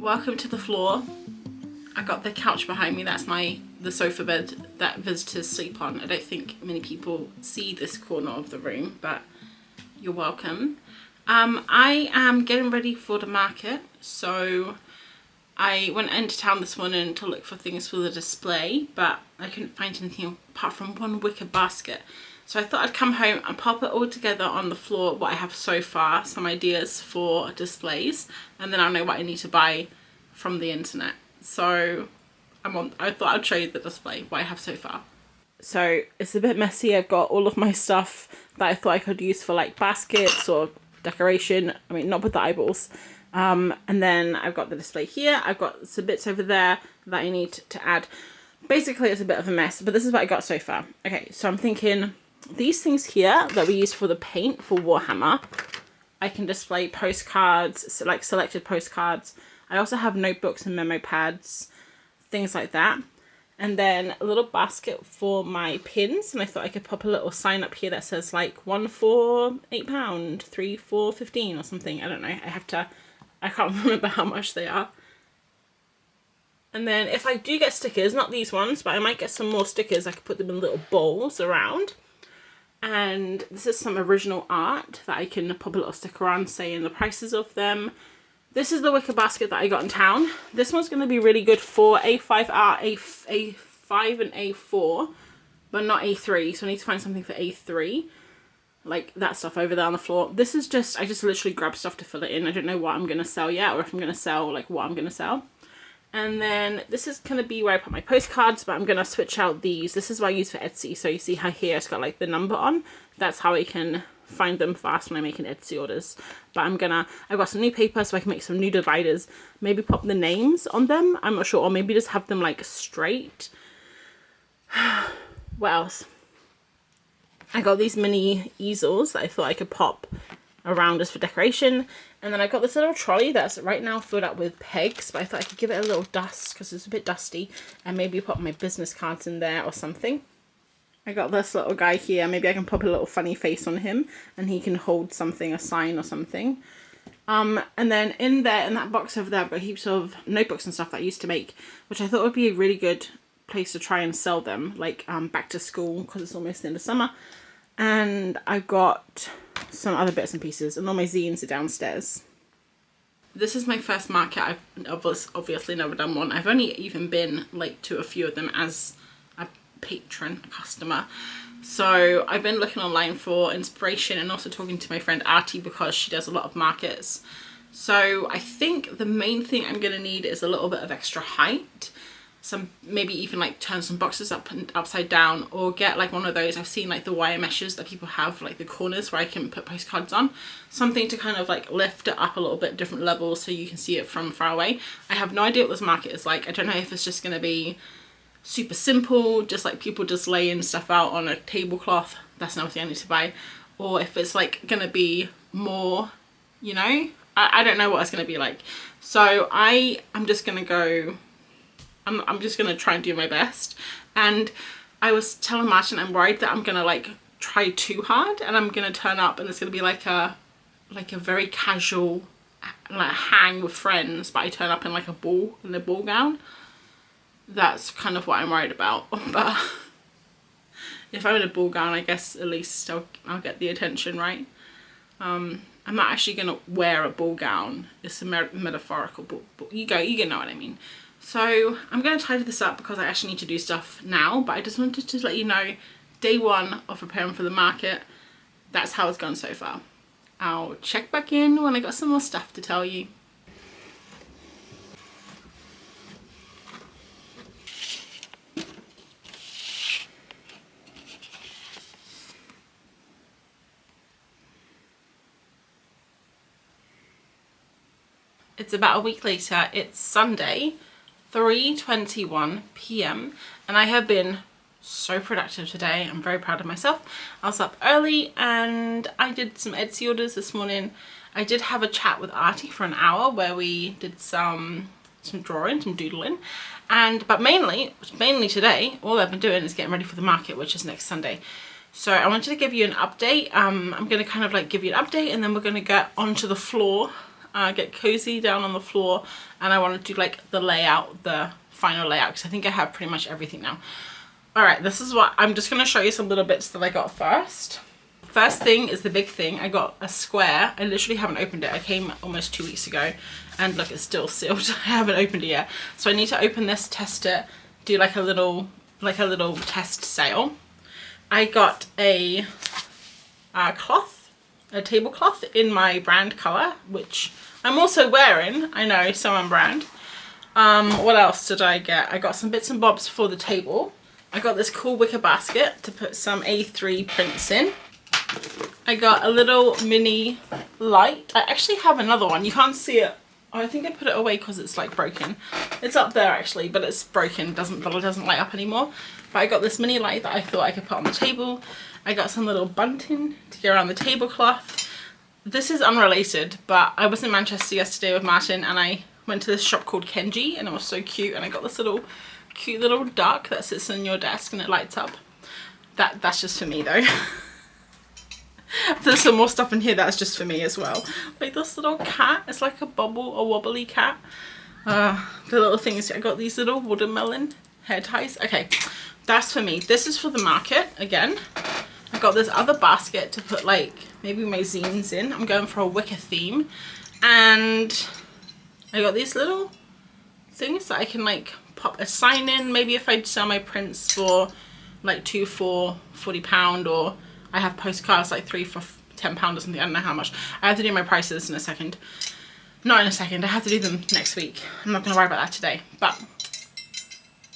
welcome to the floor. I got the couch behind me. That's the sofa bed that visitors sleep on. I don't think many people see this corner of the room, but you're welcome. I am getting ready for the market, so I went into town this morning to look for things for the display, but I couldn't find anything apart from one wicker basket. So I thought I'd come home and pop it all together on the floor, what I have so far, some ideas for displays, and then I'll know what I need to buy from the internet. So I thought I'd show you the display, what I have so far. So it's a bit messy. I've got all of my stuff that I thought I could use for like baskets or decoration. I mean, not with the eyeballs. And then I've got the display here. I've got some bits over there that I need to add. Basically, it's a bit of a mess, but this is what I got so far. Okay, so I'm thinking these things here that we use for the paint for Warhammer, I can display postcards, like selected postcards. I also have notebooks and memo pads, things like that. And then a little basket for my pins. And I thought I could pop a little sign up here that says like 1 for £8, 3 for 15 or something. I don't know. I can't remember how much they are. And then if I do get stickers, not these ones, but I might get some more stickers, I could put them in little bowls around. And this is some original art that I can pop a little sticker on saying the prices of them. This is the wicker basket that I got in town. This one's going to be really good for A5 art, A5 and A4, but not A3. So I need to find something for A3, like that stuff over there on the floor. This is just, I just literally grabbed stuff to fill it in. I don't know what I'm going to sell yet, or if I'm going to sell, like what I'm going to sell. And then this is going to be where I put my postcards, but I'm going to switch out these. This is what I use for Etsy. So you see how here it's got like the number on. That's how I can find them fast when I'm making Etsy orders. But I've got some new paper so I can make some new dividers. Maybe pop the names on them. I'm not sure. Or maybe just have them like straight. What else? I got these mini easels that I thought I could pop around just for decoration. And then I got this little trolley that's right now filled up with pegs, but I thought I could give it a little dust because it's a bit dusty, and maybe put my business cards in there or something. I got this little guy here. Maybe I can pop a little funny face on him and he can hold something, a sign or something. And then in that box over there, I've got heaps of notebooks and stuff that I used to make, which I thought would be a really good place to try and sell them, like back to school, because it's almost the end of summer. And I've got some other bits and pieces, and all my zines are downstairs. This is my first market. I've obviously never done one. I've only even been like to a few of them as a patron, a customer. So I've been looking online for inspiration and also talking to my friend Artie because she does a lot of markets. So I think the main thing I'm going to need is a little bit of extra height. Maybe even like turn some boxes up and upside down, or get like one of those, I've seen like the wire meshes that people have, like the corners where I can put postcards on, something to kind of like lift it up a little bit, different levels, so you can see it from far away. I have no idea what this market is like. I don't know if it's just going to be super simple, just like people just laying stuff out on a tablecloth. That's another thing I need to buy. Or if it's like going to be more, you know, I don't know what it's going to be like. So I'm just going to go, I'm just going to try and do my best. And I was telling Martin I'm worried that I'm going to like try too hard and I'm going to turn up and it's going to be like a very casual like hang with friends, but I turn up in like a ball gown. That's kind of what I'm worried about. But if I'm in a ball gown, I guess at least I'll get the attention, right? I'm not actually going to wear a ball gown. It's a metaphorical ball. You know what I mean. So I'm going to tidy this up because I actually need to do stuff now, but I just wanted to let you know, day one of preparing for the market, that's how it's gone so far. I'll check back in when I got some more stuff to tell you. It's about a week later. It's Sunday, 3:21 p.m. and I have been so productive today. I'm very proud of myself. I was up early and I did some Etsy orders this morning. I did have a chat with Artie for an hour where we did some drawing, some doodling, but mainly today all I've been doing is getting ready for the market, which is next Sunday. So I wanted to give you an update. I'm going to kind of like give you an update and then we're going to get onto the floor get cozy down on the floor, and I want to do like the layout, the final layout, because I think I have pretty much everything now. Alright, this is what I'm just going to show you some little bits that I got first. First thing is the big thing. I got a square. I literally haven't opened it. I came almost 2 weeks ago, and look, it's still sealed. I haven't opened it yet. So I need to open this, test it, do like a little test sale. I got a cloth, a tablecloth in my brand color, which I'm also wearing. I know, some brand. What else did I get? I got some bits and bobs for the table. I got this cool wicker basket to put some A3 prints in. I got a little mini light. I actually have another one. You can't see it. Oh, I think I put it away because it's like broken. It's up there actually, but it's broken. It doesn't light up anymore. But I got this mini light that I thought I could put on the table. I got some little bunting to go around the tablecloth. This is unrelated, but I was in Manchester yesterday with Martin, and I went to this shop called Kenji, and it was so cute. And I got this little cute little duck that sits on your desk and it lights up. That's just for me though. There's some more stuff in here that's just for me as well. Like this little cat. It's like a wobbly cat. The little things. I got these little watermelon hair ties. Okay, that's for me. This is for the market again. I got this other basket to put like maybe my zines in. I'm going for a wicker theme. And I got these little things that I can like pop a sign in. Maybe if I sell my prints for like 2 for £40, or I have postcards like 3 for £10 or something. I don't know how much. I have to do my prices in a second. Not in a second. I have to do them next week. I'm not going to worry about that today. But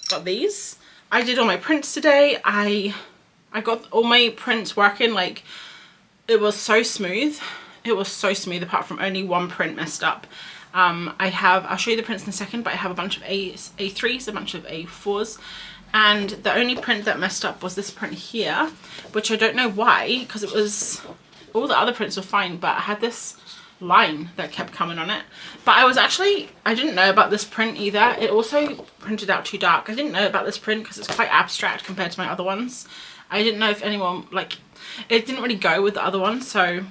got these. I did all my prints today. I got all my prints working. Like, it was so smooth. It was so smooth apart from only one print messed up. I'll show you the prints in a second, but I have a bunch of A3s, a bunch of A4s. And the only print that messed up was this print here, which I don't know why, because it was, all the other prints were fine, but I had this line that kept coming on it. But I didn't know about this print either. It also printed out too dark. I didn't know about this print because it's quite abstract compared to my other ones. I didn't know if anyone, like, it didn't really go with the other one, so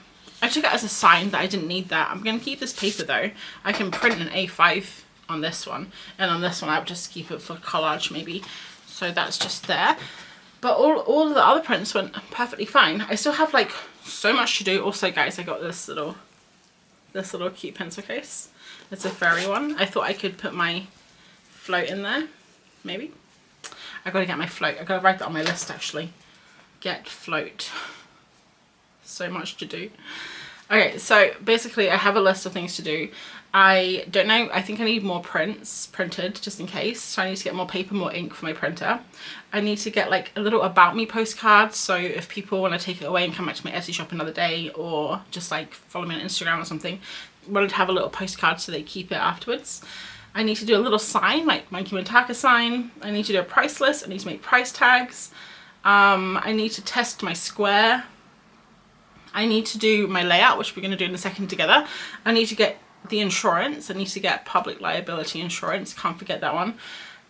I took it as a sign that I didn't need that. I'm going to keep this paper though. I can print an A5 on this one, and on this one I would just keep it for collage maybe. So that's just there. But all of the other prints went perfectly fine. I still have like so much to do. Also guys, I got this little cute pencil case. It's a fairy one. I thought I could put my float in there, maybe. I gotta get my float. I gotta write that on my list actually. Get float. So much to do. Okay, so basically I have a list of things to do. I don't know, I think I need more prints printed just in case. So I need to get more paper, more ink for my printer. I need to get like a little about me postcard, so if people want to take it away and come back to my Etsy shop another day, or just like follow me on Instagram or something, I wanted to have a little postcard so they keep it afterwards. I need to do a little sign, like monkeymintaka sign. I need to do a price list. I need to make price tags. I need to test my square. I need to do my layout, which we're going to do in a second together. I need to get the insurance. I need to get public liability insurance. Can't forget that one.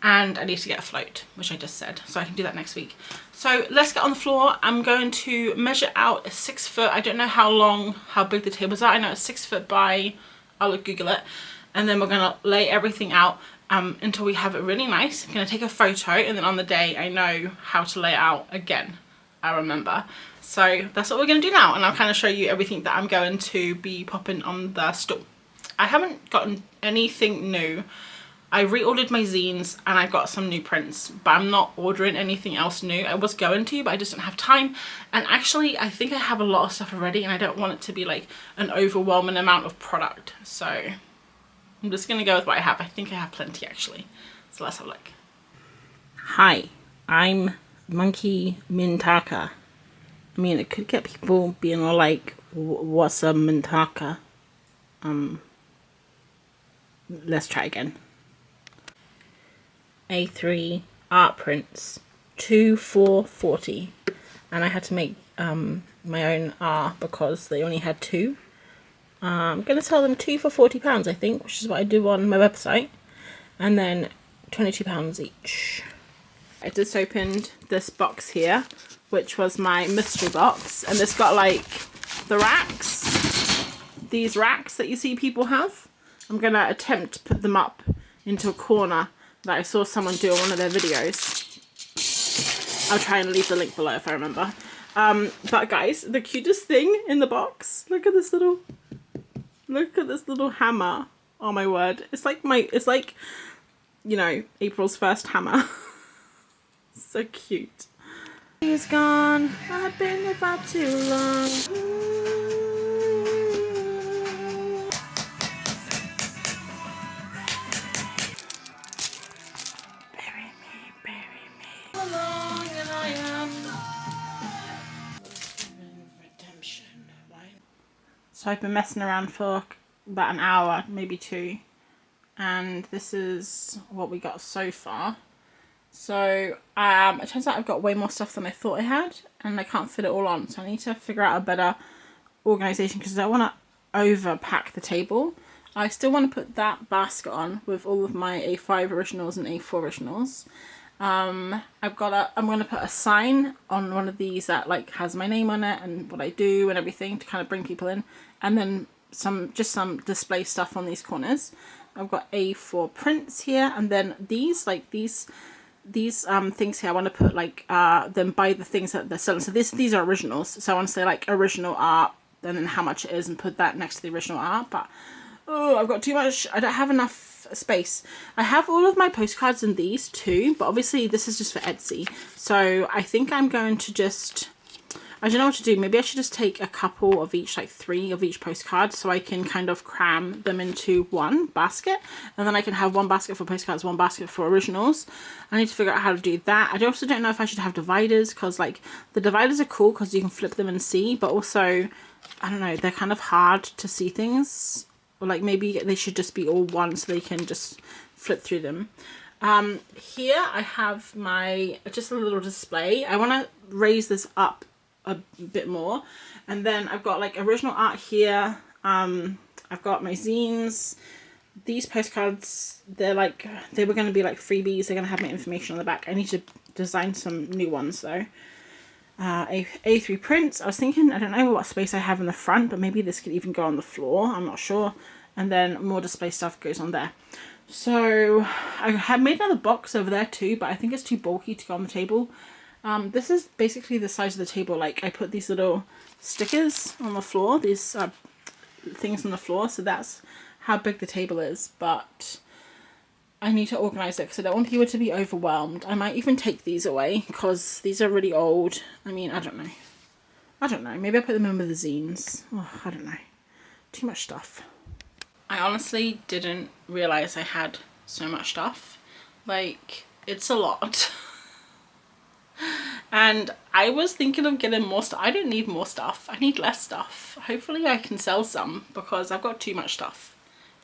And I need to get a float, which I just said. So I can do that next week. So let's get on the floor. I'm going to measure out a 6 foot. I don't know how big the tables are. I know it's 6 foot by, I'll Google it. And then we're going to lay everything out until we have it really nice. I'm going to take a photo, and then on the day I know how to lay it out again. I remember. So that's what we're going to do now, and I'll kind of show you everything that I'm going to be popping on the stool. I haven't gotten anything new. I reordered my zines and I got some new prints, but I'm not ordering anything else new. I was going to, but I just don't have time. And actually, I think I have a lot of stuff already, and I don't want it to be like an overwhelming amount of product. So I'm just going to go with what I have. I think I have plenty actually. So let's have a look. Hi, I'm monkeymintaka. I mean, it could get people being all like, what's a mintaka? Let's try again. A3 art prints, 2 for £40. And I had to make my own R because they only had 2. I'm going to sell them 2 for £40, I think, which is what I do on my website. And then £22 each. I just opened this box here, which was my mystery box, and it's got like the racks, these racks that you see people have. I'm going to attempt to put them up into a corner that I saw someone do on one of their videos. I'll try and leave the link below if I remember. But guys, the cutest thing in the box, look at this little hammer. Oh my word. It's like you know, April's first hammer. So cute. He's gone. I've been here for too long. Bury me. How long and I am redemption. So I've been messing around for about an hour, maybe 2. And this is what we got so far. So it turns out I've got way more stuff than I thought I had, and I can't fit it all on, so I need to figure out a better organization because I don't want to overpack the table. I still want to put that basket on with all of my A5 originals and A4 originals. I'm going to put a sign on one of these that like has my name on it and what I do and everything to kind of bring people in, and then some display stuff on these corners. I've got A4 prints here, and then these things here I want to put like them by the things that they're selling. So these are originals, so I want to say like original art and then how much it is and put that next to the original art. But oh, I've got too much. I don't have enough space. I have all of my postcards in these too, but obviously this is just for Etsy, so I think I'm going to just, I don't know what to do. Maybe I should just take a couple of each, like 3 of each postcard, so I can kind of cram them into one basket, and then I can have one basket for postcards, one basket for originals. I need to figure out how to do that. I also don't know if I should have dividers, because like the dividers are cool because you can flip them and see, but also, I don't know, they're kind of hard to see things. Or like maybe they should just be all one so they can just flip through them. Here I have my, just a little display. I want to raise this up a bit more, and then I've got like original art here. I've got my zines. These postcards, they were going to be like freebies. They're going to have my information on the back. I need to design some new ones though. A3 prints. I was thinking, I don't know what space I have in the front, but maybe this could even go on the floor. I'm not sure. And then more display stuff goes on there. So I have made another box over there too, but I think it's too bulky to go on the table. This is basically the size of the table. Like I put these little stickers on the floor, these things on the floor, so that's how big the table is. But I need to organize it because I don't want people to be overwhelmed. I might even take these away because these are really old. I mean, I don't know. Maybe I put them in with the zines. Oh, I don't know. Too much stuff. I honestly didn't realize I had so much stuff. Like, it's a lot. And I was thinking of getting more stuff. I don't need more stuff. I need less stuff. Hopefully I can sell some because I've got too much stuff.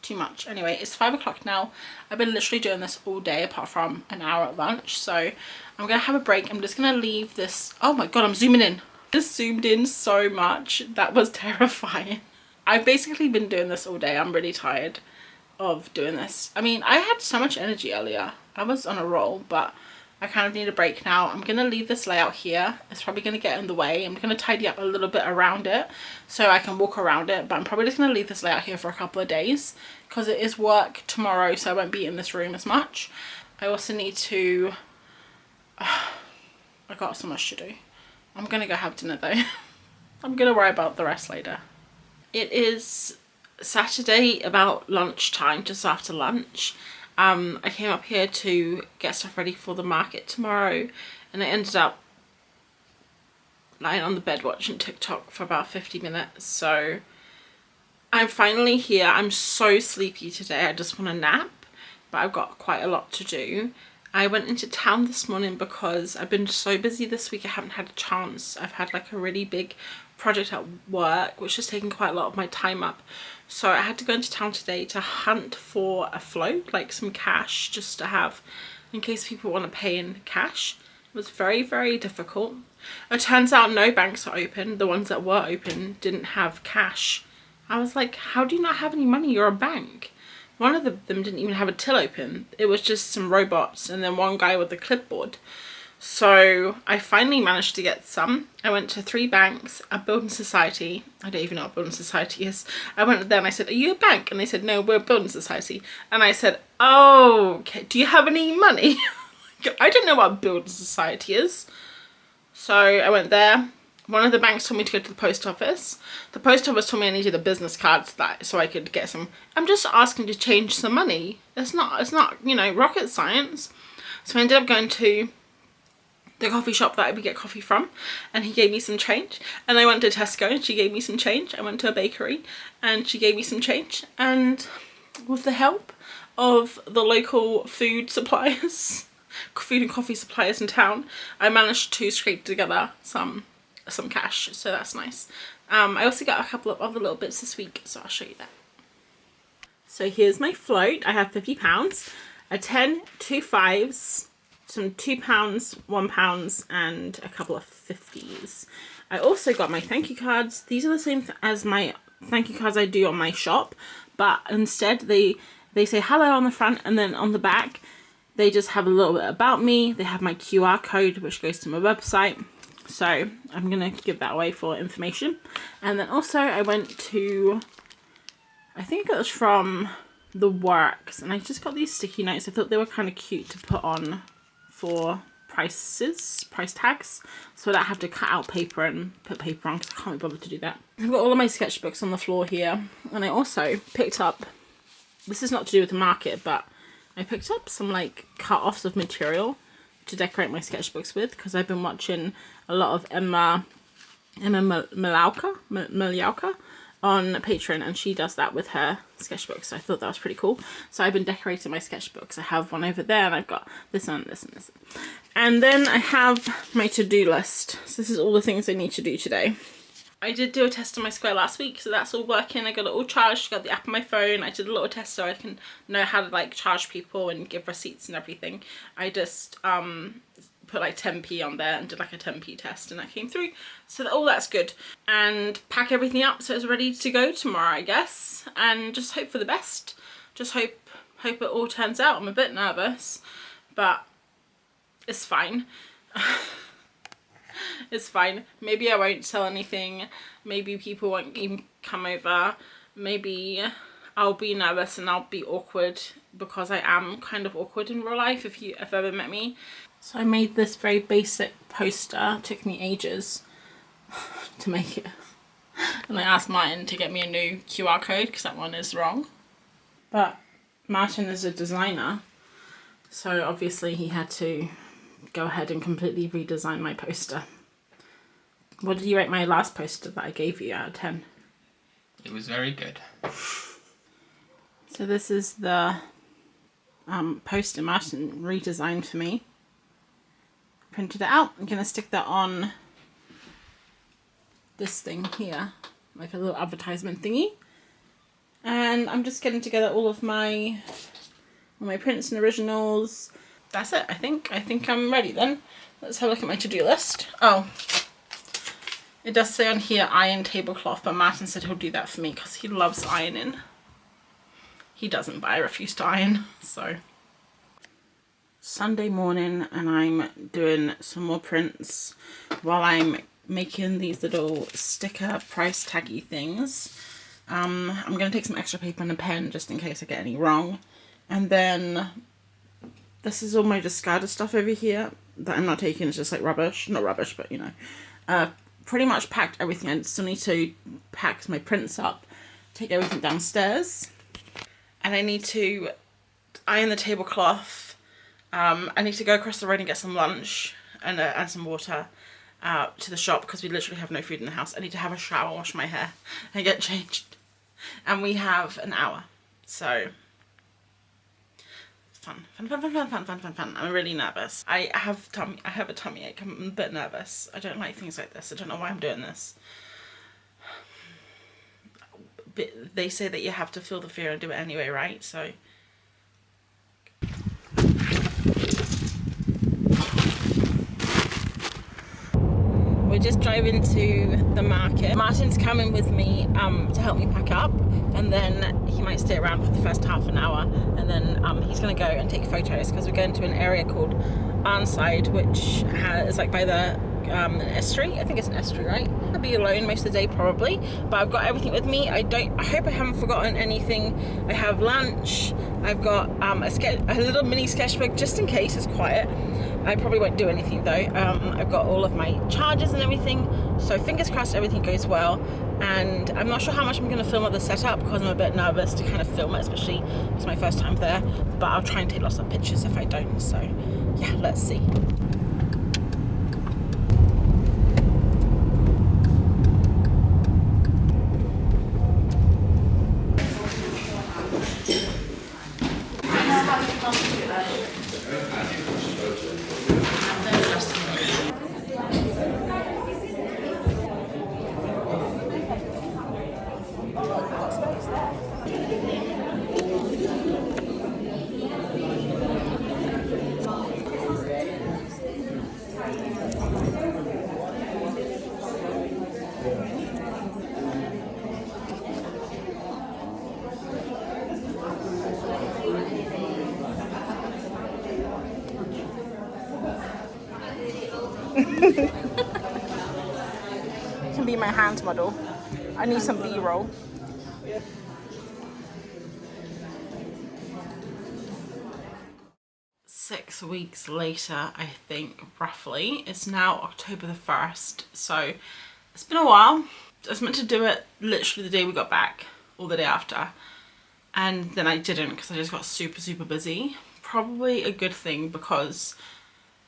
Too much. Anyway, it's 5 o'clock now. I've been literally doing this all day apart from an hour at lunch. So I'm going to have a break. I'm just going to leave this. Oh my God, I'm zooming in. Just zoomed in so much. That was terrifying. I've basically been doing this all day. I'm really tired of doing this. I mean, I had so much energy earlier. I was on a roll, but I kind of need a break now. I'm going to leave this layout here. It's probably going to get in the way. I'm going to tidy up a little bit around it so I can walk around it. But I'm probably just going to leave this layout here for a couple of days because it is work tomorrow, so I won't be in this room as much. I also need to... I got so much to do. I'm going to go have dinner though. I'm going to worry about the rest later. It is Saturday about lunchtime, just after lunch. I came up here to get stuff ready for the market tomorrow, and I ended up lying on the bed watching TikTok for about 50 minutes. So I'm finally here. I'm so sleepy today. I just want to nap, but I've got quite a lot to do. I went into town this morning because I've been so busy this week. I haven't had a chance. I've had like a really big project at work which has taken quite a lot of my time up. So I had to go into town today to hunt for a float, like some cash, just to have in case people want to pay in cash. It was very, very difficult. It turns out no banks are open. The ones that were open didn't have cash. I was like, how do you not have any money? You're a bank. One of them didn't even have a till open. It was just some robots and then one guy with a clipboard. So I finally managed to get some. I went to 3 banks, a building society. I don't even know what building society is. I went there and I said, are you a bank? And they said, no, we're a building society. And I said, oh, okay, do you have any money? I don't know what a building society is. So I went there. One of the banks told me to go to the post office. The post office told me I needed a business card so I could get some. I'm just asking to change some money. It's not, you know, rocket science. So I ended up going to the coffee shop that I would get coffee from, and he gave me some change. And I went to Tesco and she gave me some change. I went to a bakery and she gave me some change. And with the help of the local food suppliers, food and coffee suppliers in town, I managed to scrape together some cash, so that's nice. I also got a couple of other little bits this week, so I'll show you that. So here's my float. I have £50, a 10, 2 5s, some £2, £1, and a couple of 50s. I also got my thank you cards. These are the same as my thank you cards I do on my shop, but instead they say hello on the front, and then on the back they just have a little bit about me. They have my QR code which goes to my website, so I'm gonna give that away for information. And then also I went to, I think it was from The Works, and I just got these sticky notes. I thought they were kind of cute to put on for price tags, so that I have to cut out paper and put paper on because I can't be bothered to do that. I've got all of my sketchbooks on the floor here, and I also picked up, this is not to do with the market, but I picked up some like cut-offs of material to decorate my sketchbooks with, because I've been watching a lot of Emma Miliauka on Patreon, and she does that with her sketchbooks, so I thought that was pretty cool. So I've been decorating my sketchbooks. I have one over there, and I've got this one, this and this. And then I have my to-do list. So this is all the things I need to do today. I did do a test on my Square last week, so that's all working. I got it all charged, got the app on my phone. I did a little test so I can know how to like charge people and give receipts and everything. I just put like 10p on there and did like a 10p test, and that came through. So all that's good. And pack everything up so it's ready to go tomorrow, I guess. And just hope for the best. Just hope it all turns out. I'm a bit nervous, but it's fine. It's fine. Maybe I won't sell anything. Maybe people won't even come over. Maybe I'll be nervous and I'll be awkward, because I am kind of awkward in real life if you've ever met me. So I made this very basic poster. It took me ages to make it. And I asked Martin to get me a new QR code because that one is wrong. But Martin is a designer, so obviously he had to go ahead and completely redesign my poster. What did you rate my last poster that I gave you out of 10? It was very good. So this is the poster Martin redesigned for me. Printed it out. I'm going to stick that on this thing here, like a little advertisement thingy. And I'm just getting together all my prints and originals. That's it, I think. I think I'm ready then. Let's have a look at my to-do list. Oh, it does say on here iron tablecloth, but Martin said he'll do that for me because he loves ironing. He doesn't, but I refuse to iron, so. Sunday morning, and I'm doing some more prints while I'm making these little sticker price taggy things. I'm going to take some extra paper and a pen just in case I get any wrong. And then this is all my discarded stuff over here that I'm not taking. It's just like rubbish. Not rubbish, but you know. Pretty much packed everything. I still need to pack my prints up, take everything downstairs. And I need to iron the tablecloth. I need to go across the road and get some lunch and some water to the shop because we literally have no food in the house. I need to have a shower, wash my hair, and get changed. And we have an hour. So fun. I'm really nervous. I have a tummy ache. I'm a bit nervous. I don't like things like this. I don't know why I'm doing this. But they say that you have to feel the fear and do it anyway, right? So we're just driving to the market. Martin's coming with me to help me pack up, and then he might stay around for the first half an hour, and then he's gonna go and take photos because we're going to an area called Arnside, which is like by the an estuary. I think it's an estuary, right? I'll be alone most of the day probably, but I've got everything with me. I hope I haven't forgotten anything. I have lunch. I've got a little mini sketchbook just in case it's quiet. I probably won't do anything though. I've got all of my chargers and everything, so fingers crossed everything goes well. And I'm not sure how much I'm going to film at the setup because I'm a bit nervous to kind of film it, especially it's my first time there, but I'll try and take lots of pictures if I don't. So yeah, let's see. Can be my hand model. I need some B-roll. Six weeks later, I think, roughly. It's now October the 1st, so it's been a while. I was meant to do it literally the day we got back, or the day after, and then I didn't because I just got super busy. Probably a good thing because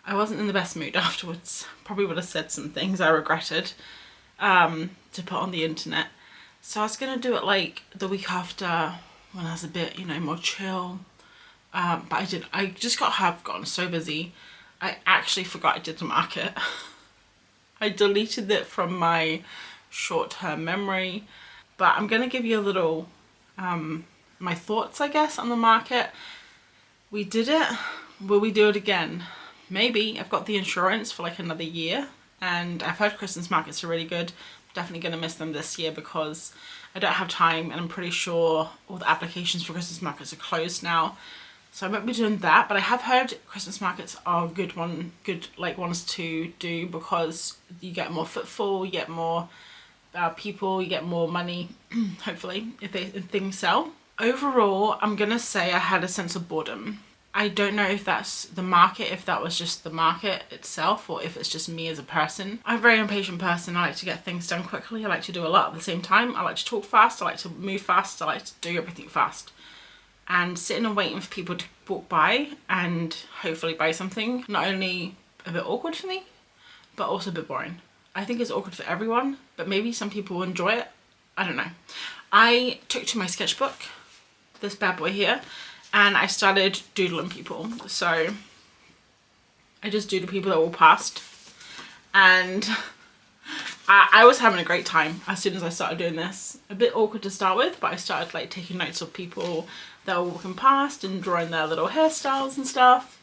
I wasn't in the best mood afterwards. Probably would have said some things I regretted to put on the internet. So I was gonna do it like the week after when I was a bit, you know, more chill. But I didn't. I just have gotten so busy. I actually forgot I did the market. I deleted it from my short-term memory. But I'm gonna give you a little my thoughts, I guess, on the market. We did it. Will we do it again? Maybe. I've got the insurance for like another year, and I've heard Christmas markets are really good. I'm definitely going to miss them this year because I don't have time, and I'm pretty sure all the applications for Christmas markets are closed now. So I won't be doing that, but I have heard Christmas markets are good ones to do because you get more footfall, you get more people, you get more money, hopefully, if things sell. Overall, I'm going to say I had a sense of boredom. I don't know if that's the market, if that was just the market itself, or if it's just me as a person. I'm a very impatient person. I like to get things done quickly. I like to do a lot at the same time. I like to talk fast. I like to move fast. I like to do everything fast. And sitting and waiting for people to walk by and hopefully buy something, not only a bit awkward for me, but also a bit boring. I think it's awkward for everyone, but maybe some people enjoy it. I don't know. I took to my sketchbook, this bad boy here, and I started doodling people. So I just doodled people that walked past, and I was having a great time as soon as I started doing this. A bit awkward to start with, but I started like taking notes of people that were walking past and drawing their little hairstyles and stuff,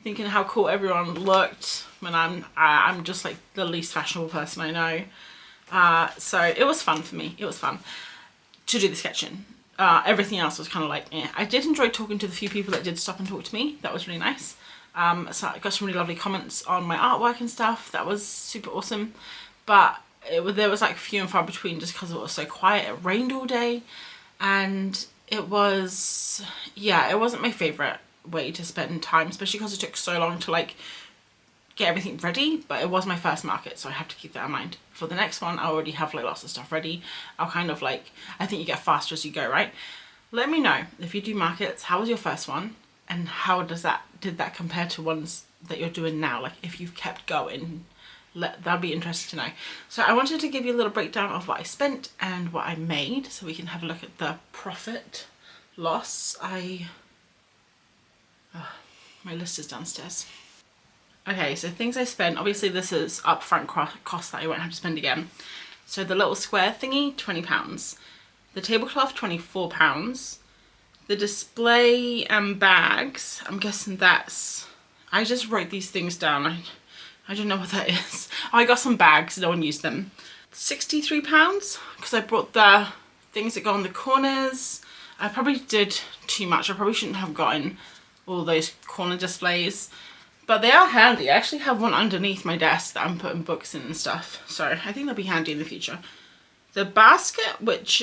thinking how cool everyone looked when I'm just like the least fashionable person I know. So it was fun for me. It was fun to do the sketching. Everything else was kind of like, eh. I did enjoy talking to the few people that did stop and talk to me. That was really nice. So I got some really lovely comments on my artwork and stuff. That was super awesome. But there was like few and far between just because it was so quiet. It rained all day, and it was, yeah, it wasn't my favourite way to spend time, especially because it took so long to like get everything ready. But it was my first market, so I have to keep that in mind. For the next one, I already have like lots of stuff ready. I'll kind of like, I think you get faster as you go, right? Let me know if you do markets, how was your first one, and how did that compare to ones that you're doing now? Like if you've kept going, that'd be interesting to know. So I wanted to give you a little breakdown of what I spent and what I made, so we can have a look at the profit loss. My list is downstairs. Okay, so things I spent, obviously this is upfront cost that I won't have to spend again. So the little square thingy, £20. The tablecloth, £24. The display and bags, I'm guessing that's, I just wrote these things down. I don't know what that is. Oh, I got some bags, no one used them. £63, because I brought the things that go on the corners. I probably did too much. I probably shouldn't have gotten all those corner displays, but they are handy. I actually have one underneath my desk that I'm putting books in and stuff, so I think they'll be handy in the future. The basket, which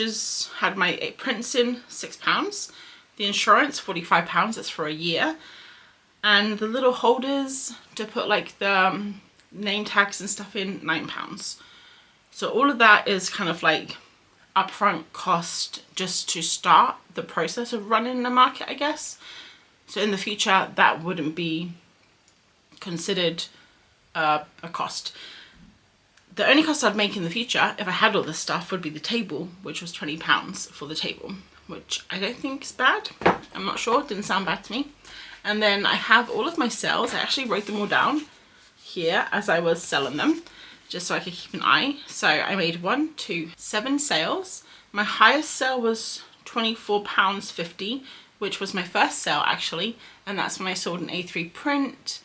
had my 8 prints in, £6. The insurance, £45, that's for a year. And the little holders to put like the name tags and stuff in, £9. So all of that is kind of like upfront cost just to start the process of running the market, I guess. So in the future, that wouldn't be considered a cost. The only cost I'd make in the future, if I had all this stuff, would be the table, which was £20 for the table, which I don't think is bad. I'm not sure, it didn't sound bad to me. And then I have all of my sales. I actually wrote them all down here as I was selling them, just so I could keep an eye. So I made 7 sales. My highest sale was £24.50, which was my first sale actually, and that's when I sold an A3 print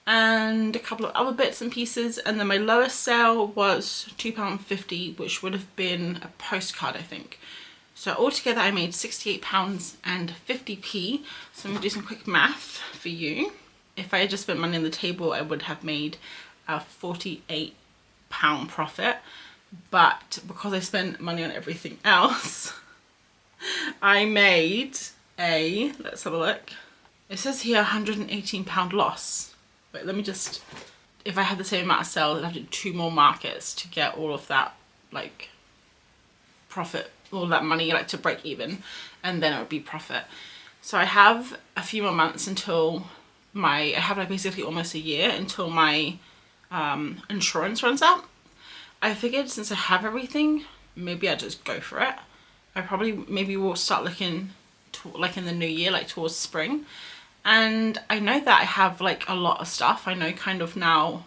and a couple of other bits and pieces. And then my lowest sale was £2.50, which would have been a postcard, I think. So altogether I made £68.50. So I'm gonna do some quick math for you. If I had just spent money on the table, I would have made a £48 profit, but because I spent money on everything else, I made let's have a look. It says here £118 loss. Wait, let me just, if I had the same amount of sales, I'd have to do 2 more markets to get all of that like profit, all that money like to break even, and then it would be profit. So I have a few more months until I have like basically almost a year until my insurance runs out. I figured since I have everything, maybe I just go for it. I probably maybe will start looking to, like in the new year, like towards spring. And I know that I have like a lot of stuff. I know kind of now,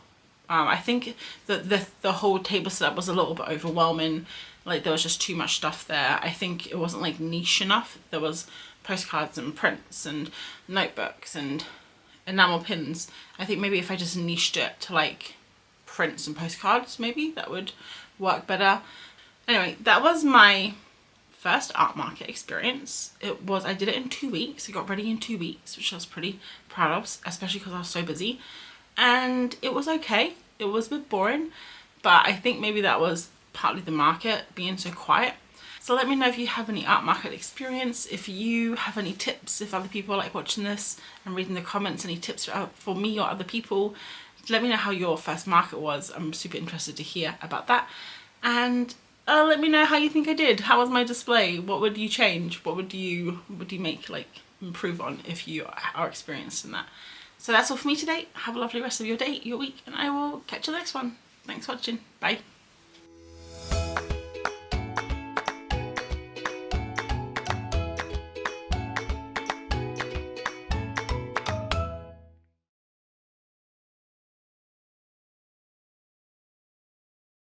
I think that the whole table setup was a little bit overwhelming. Like there was just too much stuff there. I think it wasn't like niche enough. There was postcards and prints and notebooks and enamel pins. I think maybe if I just niched it to like prints and postcards, maybe that would work better. Anyway, that was my first art market experience. I did it in 2 weeks. I got ready in 2 weeks, which I was pretty proud of, especially because I was so busy. And it was okay. It was a bit boring, but I think maybe that was partly the market being so quiet. So let me know if you have any art market experience, if you have any tips, if other people like watching this and reading the comments, any tips for me or other people. Let me know how your first market was. I'm super interested to hear about that. And let me know how you think I did. How was my display? What would you change? What would you make, like, improve on if you are experienced in that? So that's all for me today. Have a lovely rest of your day, your week, and I will catch you the next one. Thanks for watching. Bye.